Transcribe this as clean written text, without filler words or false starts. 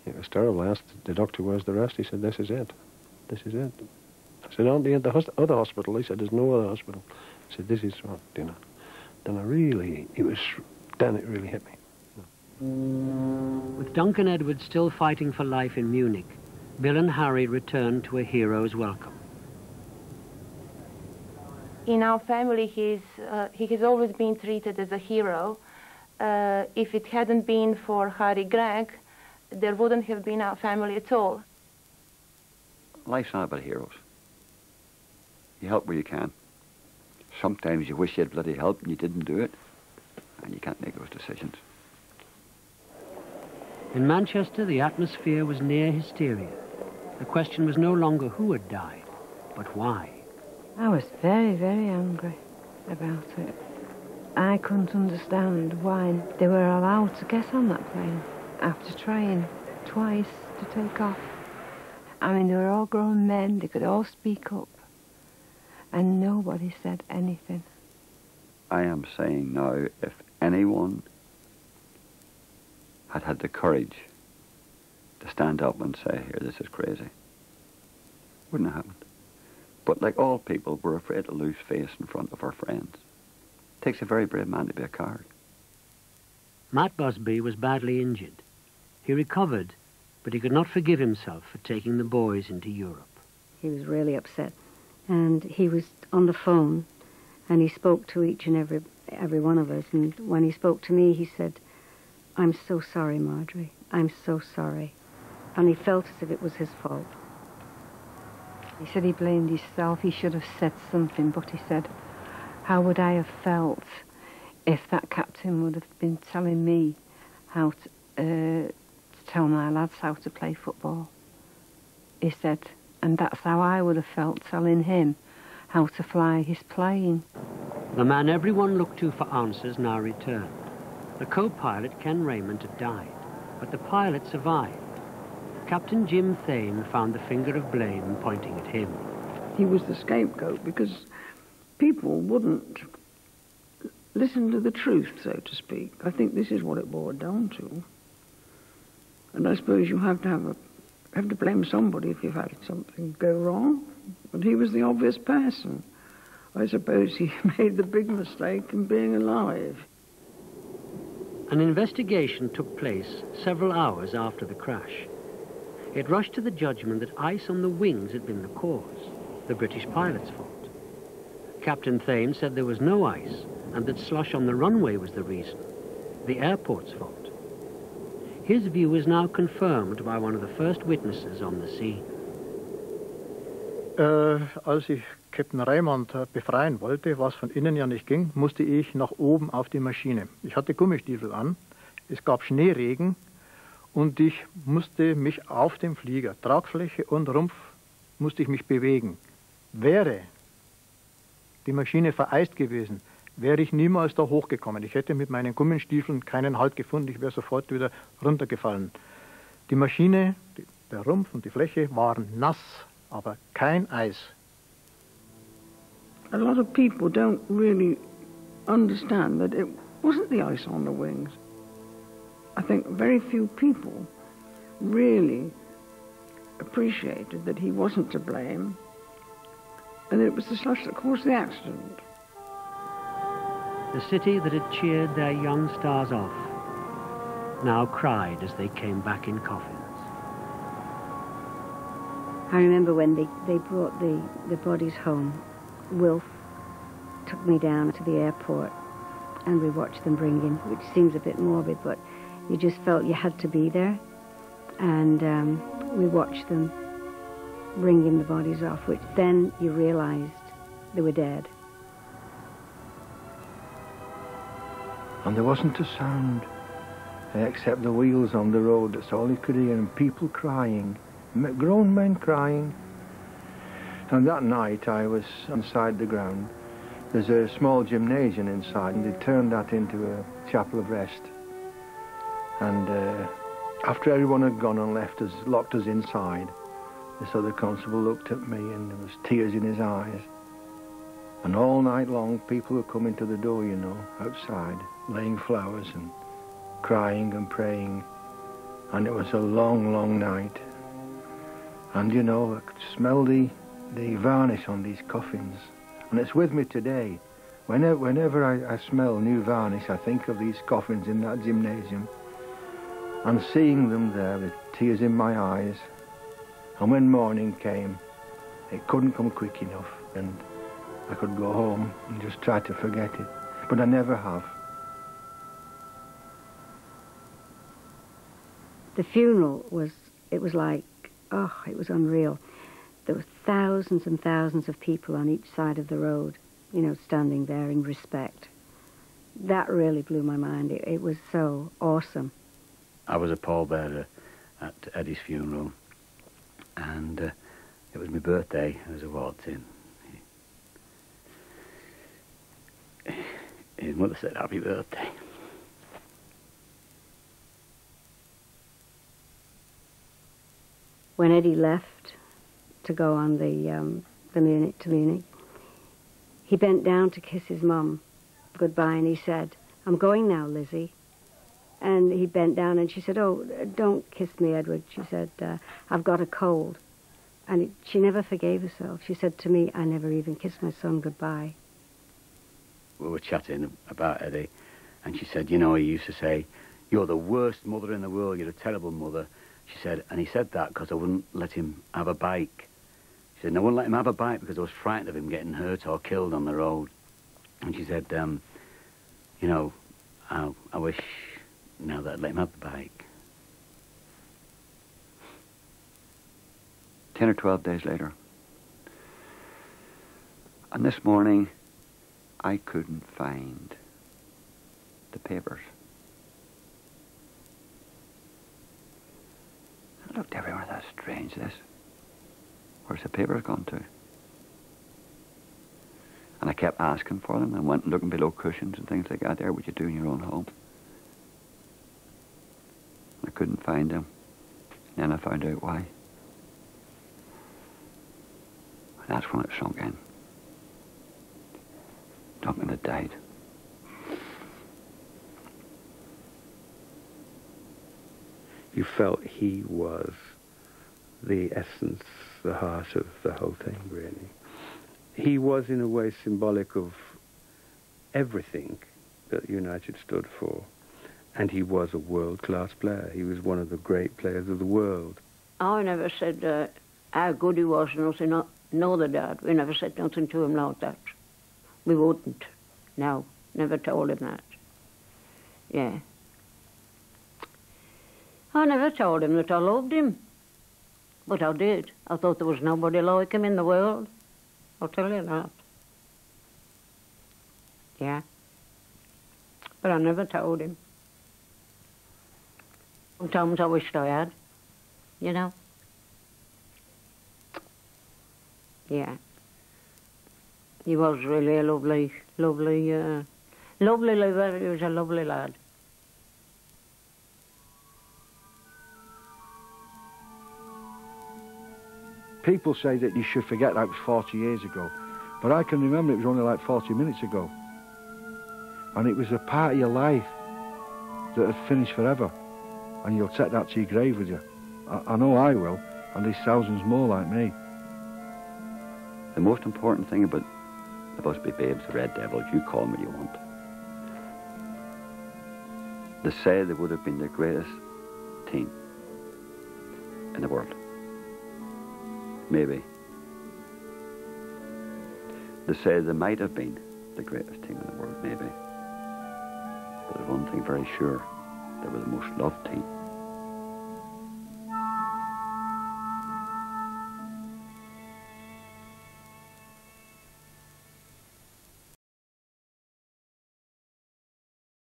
It was terrible. I asked the doctor, where's the rest? He said, this is it. This is it. I said, aren't they at the other hospital? He said, there's no other hospital. I said, this is what, you know. Then then it really hit me. With Duncan Edwards still fighting for life in Munich, Bill and Harry returned to a hero's welcome. In our family, he has always been treated as a hero. If it hadn't been for Harry Gregg, there wouldn't have been our family at all. Life's not about heroes. You help where you can. Sometimes you wish you had bloody help and you didn't do it, and you can't make those decisions. In Manchester, the atmosphere was near hysteria. The question was no longer who had died, but why. I was very, very angry about it. I couldn't understand why they were allowed to get on that plane after trying twice to take off. I mean, they were all grown men, they could all speak up, and nobody said anything. I am saying now, if anyone had had the courage to stand up and say, here, this is crazy, wouldn't have happened. But like all people, we're afraid to lose face in front of our friends. It takes a very brave man to be a coward. Matt Busby was badly injured. He recovered, but he could not forgive himself for taking the boys into Europe. He was really upset, and he was on the phone, and he spoke to each and every one of us, and when he spoke to me, he said, I'm so sorry, Marjorie. I'm so sorry. And he felt as if it was his fault. He said he blamed himself. He should have said something, but he said, how would I have felt if that captain would have been telling me how to tell my lads how to play football? He said, and that's how I would have felt telling him how to fly his plane. The man everyone looked to for answers now returned. The co-pilot, Ken Raymond, had died, but the pilot survived. Captain Jim Thane found the finger of blame pointing at him. He was the scapegoat because people wouldn't listen to the truth, so to speak. I think this is what it boiled down to. And I suppose you have to blame somebody if you've had something go wrong. But he was the obvious person. I suppose he made the big mistake in being alive. An investigation took place several hours after the crash. It rushed to the judgment that ice on the wings had been the cause, the British pilot's fault. Captain Thane said there was no ice and that slush on the runway was the reason, the airport's fault. His view is now confirmed by one of the first witnesses on the scene. Als ich Captain Raymond befreien wollte, was von innen ja nicht ging, musste ich nach oben auf die Maschine. Ich hatte Gummistiefel an, es gab Schneeregen und ich musste mich auf dem Flieger, Tragfläche und Rumpf, musste ich mich bewegen. Wäre die Maschine vereist gewesen, wäre ich niemals da hochgekommen. Ich hätte mit meinen Gummistiefeln keinen Halt gefunden, ich wäre sofort wieder runtergefallen. Die Maschine, der Rumpf und die Fläche waren nass, aber kein Eis. A lot of people don't really understand that it wasn't the ice on the wings. I think very few people really appreciated that he wasn't to blame and it was the slush that caused the accident. The city that had cheered their young stars off now cried as they came back in coffins. I remember when they brought the bodies home, Wilf took me down to the airport and we watched them bring in, which seems a bit morbid, but you just felt you had to be there. And we watched them bringing the bodies off, which then you realized they were dead. And there wasn't a sound except the wheels on the road. That's all you could hear, and people crying, grown men crying. And that night I was inside the ground. There's a small gymnasium inside, and they turned that into a chapel of rest. And after everyone had gone and left us, locked us inside, this other constable looked at me and there was tears in his eyes. And all night long people were coming to the door, you know, outside, laying flowers and crying and praying. and it was a long, long night. And you know, I could smell the varnish on these coffins, and it's with me today. Whenever I smell new varnish, I think of these coffins in that gymnasium, and seeing them there with tears in my eyes. And when morning came, it couldn't come quick enough, and I could go home and just try to forget it, but I never have. The funeral was like, oh, it was unreal. There were thousands and thousands of people on each side of the road, you know, standing there in respect. That really blew my mind. It was so awesome. I was a pallbearer at Eddie's funeral, and it was my birthday as I walked in. His mother said, "Happy birthday." When Eddie left to go on the Munich, he bent down to kiss his mum goodbye, and he said, "I'm going now, Lizzie." And he bent down, and she said, "Oh, don't kiss me, Edward." She said, "I've got a cold." And she never forgave herself. She said to me, "I never even kissed my son goodbye." We were chatting about Eddie, and she said, "You know, he used to say, 'You're the worst mother in the world, you're a terrible mother.'" She said, and he said that because I wouldn't let him have a bike. She said, "No, I wouldn't let him have a bike because I was frightened of him getting hurt or killed on the road." And she said, "You know, I wish now that I'd let him have the bike." 10 or 12 days later. And this morning, I couldn't find the papers. I looked everywhere. That's strange, this. Where's the papers gone to? And I kept asking for them and went and looking below cushions and things like that. There, what you do in your own home. I couldn't find them. Then I found out why. And that's when it sunk in. Duncan had died. You felt he was the essence, the heart of the whole thing, really. He was, in a way, symbolic of everything that United stood for. And he was a world-class player. He was one of the great players of the world. I never said how good he was, nothing, no, the dad. We never said nothing to him like that. We wouldn't. No, never told him that. Yeah. I never told him that I loved him. But I did. I thought there was nobody like him in the world. I'll tell you that. Yeah. But I never told him. Sometimes I wished I had, you know. Yeah. He was really a lovely, lovely lad. He was a lovely lad. People say that you should forget that was 40 years ago, but I can remember it was only like 40 minutes ago. And it was a part of your life that had finished forever, and you'll take that to your grave with you. I know I will, and there's thousands more like me. The most important thing about the Busby Babes, the Red Devils, you call them what you want. They say they would have been the greatest team in the world. Maybe. They say they might have been the greatest team in the world, maybe. But there's one thing very sure, they were the most loved team.